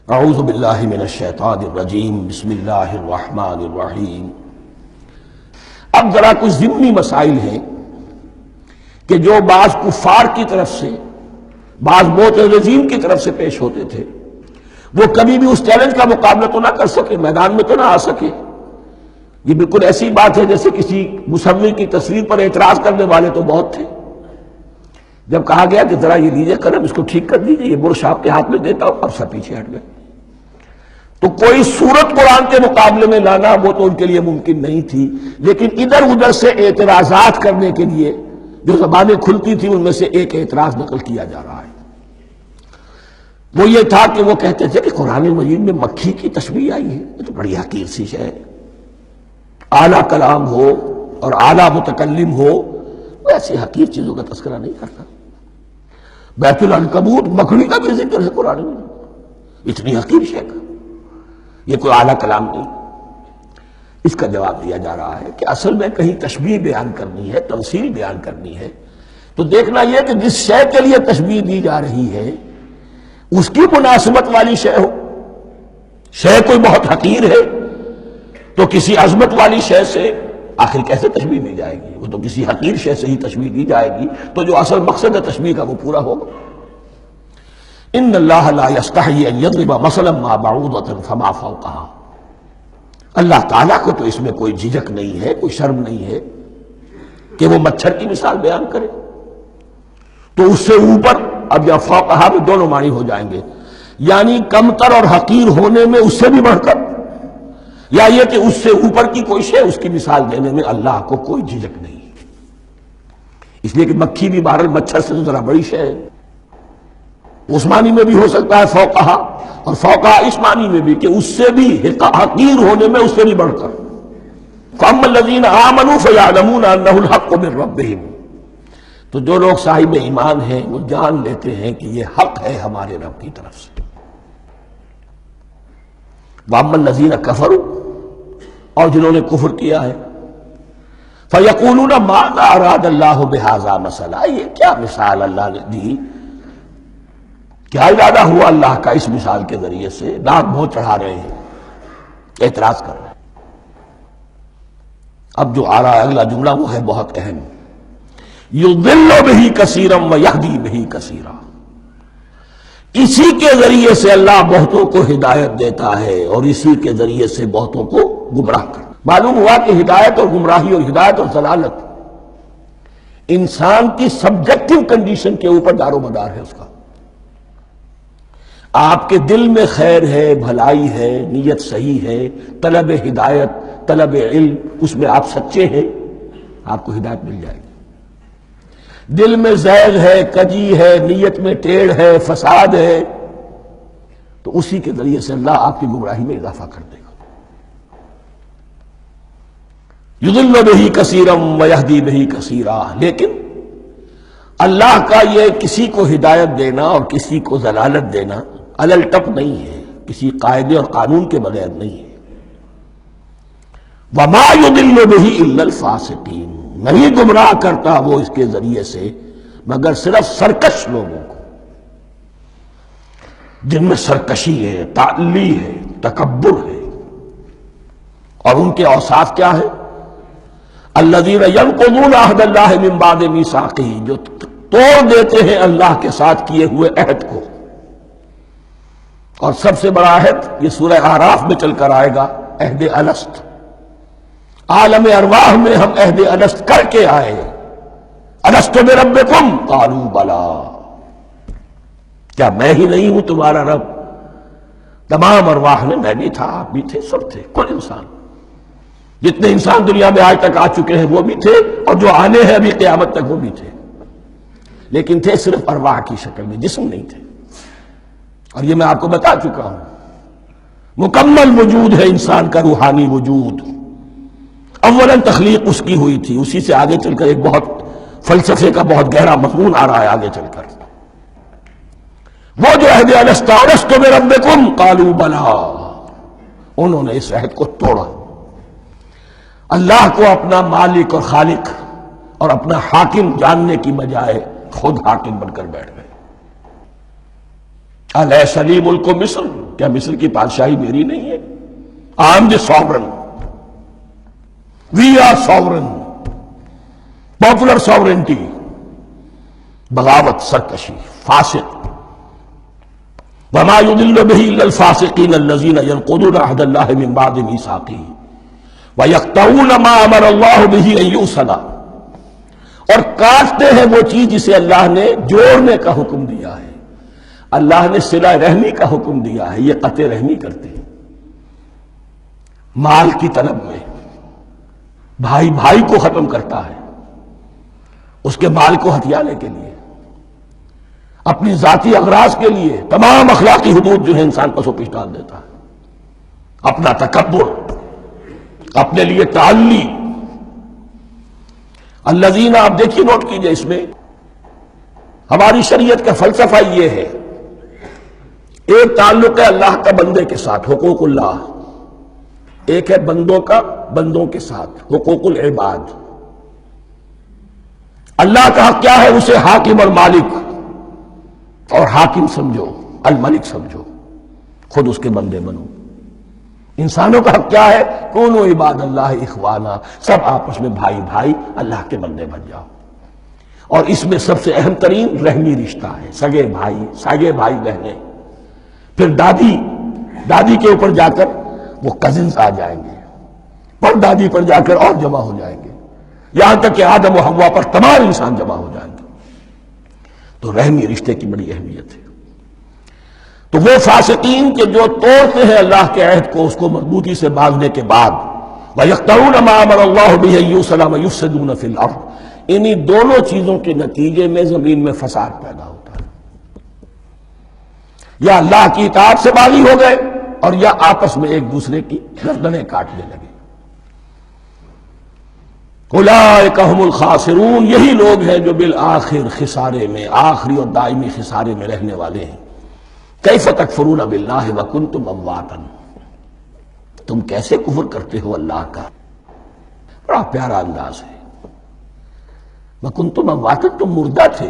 اعوذ باللہ من الشیطان الرجیم بسم اللہ الرحمن الرحیم۔ اب ذرا کچھ ضمنی مسائل ہیں کہ جو بعض کفار کی طرف سے، بعض معتزلین کی طرف سے پیش ہوتے تھے، وہ کبھی بھی اس چیلنج کا مقابلہ تو نہ کر سکے، میدان میں تو نہ آ سکے۔ یہ بالکل ایسی بات ہے جیسے کسی مصور کی تصویر پر اعتراض کرنے والے تو بہت تھے۔ جب کہا گیا کہ ذرا یہ لیجیے قلم، اس کو ٹھیک کر دیجیے، یہ برش آپ کے ہاتھ میں دیتا ہوں، اب سب پیچھے ہٹ گئے۔ تو کوئی صورت قرآن کے مقابلے میں لانا وہ تو ان کے لیے ممکن نہیں تھی، لیکن ادھر ادھر سے اعتراضات کرنے کے لیے جو زبانیں کھلتی تھی ان میں سے ایک اعتراض نقل کیا جا رہا ہے۔ وہ یہ تھا کہ وہ کہتے تھے کہ قرآن مجید میں مکھی کی تشبیہ آئی ہے، یہ تو بڑی حقیر سی شے ہے، اعلیٰ کلام ہو اور اعلیٰ متکلم ہو وہ ایسی حقیر چیزوں کا تذکرہ نہیں کرتا۔ بیت العنکبوت مکڑی کا بھی ذکر ہے قرآن میں، اتنی حقیر شے کا، یہ کوئی اعلیٰ کلام نہیں۔ اس کا جواب دیا جا رہا ہے کہ اصل میں کہیں تشبیہ بیان کرنی ہے، تمثیل بیان کرنی ہے، تو دیکھنا یہ کہ جس شے کے لیے تشبیہ دی جا رہی ہے اس کی مناسبت والی شے ہو۔ شے کوئی بہت حقیر ہے تو کسی عظمت والی شے سے آخر کیسے تشبیہ دی جائے گی؟ وہ تو کسی حقیر شے سے ہی تشبیہ دی جائے گی تو جو اصل مقصد ہے تشبیہ کا وہ پورا ہوگا۔ ان اللہ لا یستحیی ان یضرب مثلا ما بعوضۃ فما فوقہا، اللہ تعالیٰ کو تو اس میں کوئی جھجک نہیں ہے، کوئی شرم نہیں ہے کہ وہ مچھر کی مثال بیان کرے، تو اس سے اوپر، اب یا فوقہا میں دونوں معنی ہو جائیں گے، یعنی کمتر اور حقیر ہونے میں اس سے بھی بڑھ کر، یا یہ کہ اس سے اوپر کی کوئی شے اس کی مثال دینے میں اللہ کو کوئی جھجک نہیں، اس لیے کہ مکھی بھی بہرحال مچھر سے تو ذرا بڑی شے ہے۔ اس معنی میں بھی ہو سکتا ہے فوقہا، اور فوقہا اس معنی میں بھی کہ اس سے بھی حقیر ہونے میں اس سے بھی بڑھ کر۔ فَأَمَّا الَّذِينَ آمَنُوا فَيَعْلَمُونَ أَنَّهُ الْحَقُّ مِن رَّبِّهِمْ، تو جو لوگ صاحب ایمان ہیں وہ جان لیتے ہیں کہ یہ حق ہے ہمارے رب کی طرف سے۔ وَأَمَّا الَّذِينَ كَفَرُوا، اور جنہوں نے کفر کیا ہے، فَيَقُولُونَ مَاذَا أَرَادَ اللَّهُ بِهَذَا مَثَلًا، یہ کیا مثال اللہ نے دی، کیا ارادہ ہوا اللہ کا اس مثال کے ذریعے سے؟ ناک منہ چڑھا رہے ہیں، اعتراض کر رہے ہیں۔ اب جو آ رہا ہے اگلا جملہ وہ ہے بہت اہم، یضل بہ کثیرا ویہدی بہ کثیرا، اسی کے ذریعے سے اللہ بہتوں کو ہدایت دیتا ہے اور اسی کے ذریعے سے بہتوں کو گمراہ کرتا۔ معلوم ہوا کہ ہدایت اور گمراہی اور ہدایت اور ضلالت انسان کی سبجیکٹو کنڈیشن کے اوپر دار و مدار ہے اس کا۔ آپ کے دل میں خیر ہے، بھلائی ہے، نیت صحیح ہے، طلب ہدایت، طلب علم، اس میں آپ سچے ہیں، آپ کو ہدایت مل جائے گی۔ دل میں زیغ ہے، کجی ہے، نیت میں ٹیڑھ ہے، فساد ہے، تو اسی کے ذریعے سے اللہ آپ کی گمراہی میں اضافہ کر دے گا۔ یضل بہ کثیرا ویہدی بہ کثیرا، لیکن اللہ کا یہ کسی کو ہدایت دینا اور کسی کو ضلالت دینا علل ٹپ نہیں ہے، کسی قاعدے اور قانون کے بغیر نہیں ہے۔ وما یضل بہ الا الفاسقین، نہیں گمراہ کرتا وہ اس کے ذریعے سے مگر صرف سرکش لوگوں کو، جن میں سرکشی ہے، تعلی ہے، تکبر ہے، اور ان کے اوصاف کیا ہے؟ الذین ینقضون عہد اللہ من بعد میثاقہ، جو توڑ دیتے ہیں اللہ کے ساتھ کیے ہوئے عہد کو۔ اور سب سے بڑا عہد یہ سورہ اعراف میں چل کر آئے گا، عہد الست۔ عالم ارواح میں ہم عہد الست کر کے آئے، الست بربکم قالوا بلا، کیا میں ہی نہیں ہوں تمہارا رب؟ تمام ارواح نے میں بھی تھا، آپ بھی تھے، سب تھے، کل انسان، جتنے انسان دنیا میں آج تک آ چکے ہیں وہ بھی تھے، اور جو آنے ہیں ابھی قیامت تک وہ بھی تھے، لیکن تھے صرف ارواح کی شکل میں، جسم نہیں تھے۔ اور یہ میں آپ کو بتا چکا ہوں، مکمل وجود ہے انسان کا روحانی وجود۔ اولا تخلیق اس کی ہوئی تھی، اسی سے آگے چل کر ایک بہت فلسفے کا بہت گہرا مضمون آ رہا ہے آگے چل کر۔ وہ جو عہد الست الست بربکم قالوا بلا، انہوں نے اس عہد کو توڑا، اللہ کو اپنا مالک اور خالق اور اپنا حاکم جاننے کی بجائے خود حاکم بن کر بیٹھ گئے۔ الیس لی ملک مصر، کیا مصر کی بادشاہی میری نہیں ہے؟ I am the sovereign. We are sovereign. Popular sovereignty. بغاوت، سرکشی، فاسق. وما يضل به الا الفاسقين الذين ينقضون عهد الله من بعد ميثاقه ويقطعون ما امر الله به ان يوصل، اور کاٹتے ہیں وہ چیز جسے اللہ نے جوڑنے کا حکم دیا ہے. اللہ نے صلہ رحمی کا حکم دیا ہے، یہ قطع رحمی کرتے ہیں. مال کی طلب میں بھائی بھائی کو ختم کرتا ہے، اس کے مال کو ہتھیانے کے لیے، اپنی ذاتی اغراض کے لیے تمام اخلاقی حدود جو ہے انسان پسو پیش ڈال دیتا ہے. اپنا تکبر، اپنے لیے تعلی. الذین، آپ دیکھیے نوٹ کیجئے، اس میں ہماری شریعت کا فلسفہ یہ ہے، ایک تعلق ہے اللہ کا بندے کے ساتھ، حقوق اللہ، ایک ہے بندوں کا بندوں کے ساتھ، حقوق العباد. اللہ کا حق کیا ہے؟ اسے حاکم اور مالک، اور حاکم سمجھو، الملک سمجھو، خود اس کے بندے بنو. انسانوں کا حق کیا ہے؟ کونوا عباد اللہ اخوانا، سب آپس میں بھائی بھائی اللہ کے بندے بن جاؤ. اور اس میں سب سے اہم ترین رحمی رشتہ ہے، سگے بھائی بہنیں، پھر دادی کے اوپر جا کر وہ کزنز آ جائیں گے، پر دادی پر جا کر اور جمع ہو جائیں گے، یہاں تک کہ آدم و حوا پر تمام انسان جمع ہو جائیں گے. تو رحمی رشتے کی بڑی اہمیت ہے. تو وہ فاسقین کے جو توڑتے ہیں اللہ کے عہد کو، اس کو مضبوطی سے باندھنے کے بعد، وَيَقْطَعُونَ مَا أَمَرَ اللَّهُ بِهِ أَن يُوصَلَ وَيُفْسِدُونَ فِي الْأَرْضِ، انہی دونوں چیزوں کے نتیجے میں زمین میں فساد پیدا ہوتا ہے. یا اللہ کی اطاعت سے باغی ہو گئے، اور یا آپس میں ایک دوسرے کی گردنیں کاٹنے لگے. اولئک ھم الخاسرون، یہی لوگ ہیں جو بالآخر خسارے میں، آخری اور دائمی خسارے میں رہنے والے ہیں. کیف تکفرون باللہ وکنتم امواتا، تم کیسے کفر کرتے ہو اللہ کا. بڑا پیارا انداز ہے. وکنتم امواتا، تم مردہ تھے،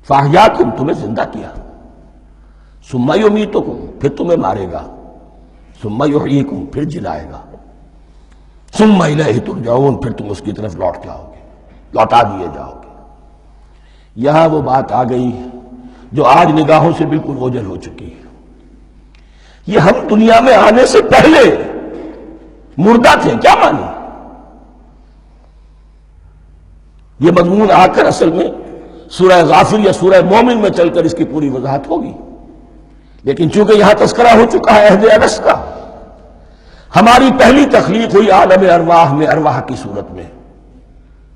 فاحیاکم، تمہیں زندہ کیا، ثم یمیتکم، پھر تمہیں مارے گا، ثم یحییکم، پھر جلائے گا، ثم الیہ ترجعون، پھر تم اس کی طرف لوٹ جاؤ گے، لوٹا دیے جاؤ گے. یہاں وہ بات آ گئی جو آج نگاہوں سے بالکل اوجھل ہو چکی ہے. یہ ہم دنیا میں آنے سے پہلے مردہ تھے، کیا مانی؟ یہ مضمون آ کر اصل میں سورہ غافر یا سورہ مومن میں چل کر اس کی پوری وضاحت ہوگی. لیکن چونکہ یہاں تذکرہ ہو چکا ہے عہد ارس کا، ہماری پہلی تخلیق ہوئی عالم ارواح میں، ارواح کی صورت میں،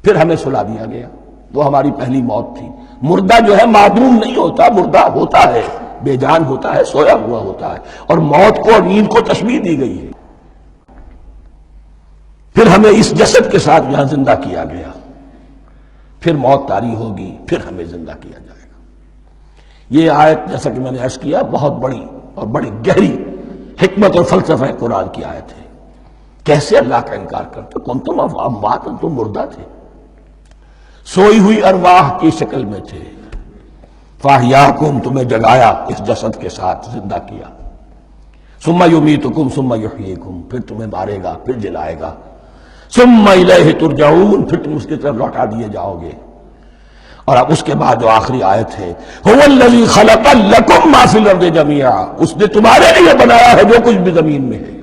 پھر ہمیں سلا دیا گیا. وہ ہماری پہلی موت تھی. مردہ جو ہے معدوم نہیں ہوتا، مردہ ہوتا ہے، بے جان ہوتا ہے، سویا ہوا ہوتا ہے. اور موت کو اور نیند کو تشبیہ دی گئی ہے. پھر ہمیں اس جسد کے ساتھ یہاں زندہ کیا گیا، پھر موت طاری ہوگی، پھر ہمیں زندہ کیا جائے گا. یہ آیت جیسا کہ میں نے عرض کیا بہت بڑی اور بڑی گہری حکمت اور فلسفہ قرآن کی آیت ہے. کیسے اللہ کا انکار کرتے؟ کنتم اموات، تم مردہ تھے، سوئی ہوئی ارواح کی شکل میں تھے. فاحیاکم، تمہیں جگایا، اس جسد کے ساتھ زندہ کیا. ثم یمیتکم ثم یحییکم، پھر تمہیں مارے گا، پھر جلائے گا. ثم الیہ ترجعون، پھر تم اس کی طرف لوٹا دیے جاؤ گے. اور اب اس کے بعد جو آخری آیت ہے، هو الذی خلق لکم ما فی الارض جمیعا، اس نے تمہارے لیے بنایا ہے جو کچھ بھی زمین میں ہے.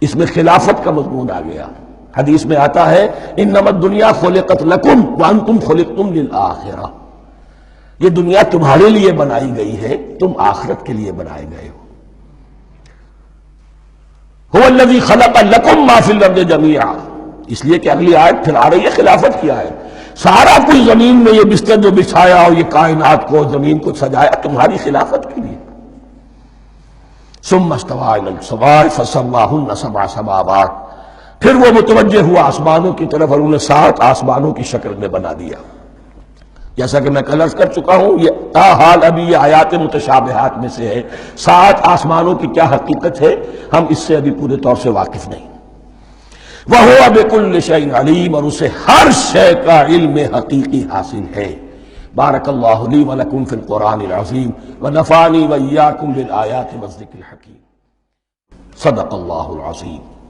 اس میں خلافت کا مضمون آ گیا. حدیث میں آتا ہے انما الدنیا خلقت لکم وانتم خلقتم للآخرہ، یہ دنیا تمہارے لیے بنائی گئی ہے، تم آخرت کے لیے بنائے گئے ہو. هو الذی خلق لکم ما فی الارض جمیعا، اس لیے کہ اگلی آیت پھر آ رہی ہے خلافت کی آیت. سارا کچھ زمین میں یہ بستر جو بچھایا اور یہ کائنات کو، زمین کو سجایا تمہاری خلافت کے لیے. ثم استوى الى السماء فسواهن سبع سماوات، پھر وہ متوجہ ہوا آسمانوں کی طرف اور انہیں 7 آسمانوں کی شکل میں بنا دیا. جیسا کہ میں کل عرض کر چکا ہوں، یہ تاحال ابھی یہ آیات متشابہات میں سے ہے. 7 آسمانوں کی کیا حقیقت ہے ہم اس سے ابھی پورے طور سے واقف نہیں. وَهُوَ بِكُلِّ شَيْءٍ عَلِيمٌ، اور اسے ہر شے کا علم حقیقی حاصل ہے. بارک اللہ لی ولکم فی القرآن العظیم ونفعنی وإیاکم بالآیات والذکر الحکیم۔ صدق اللہ العظیم۔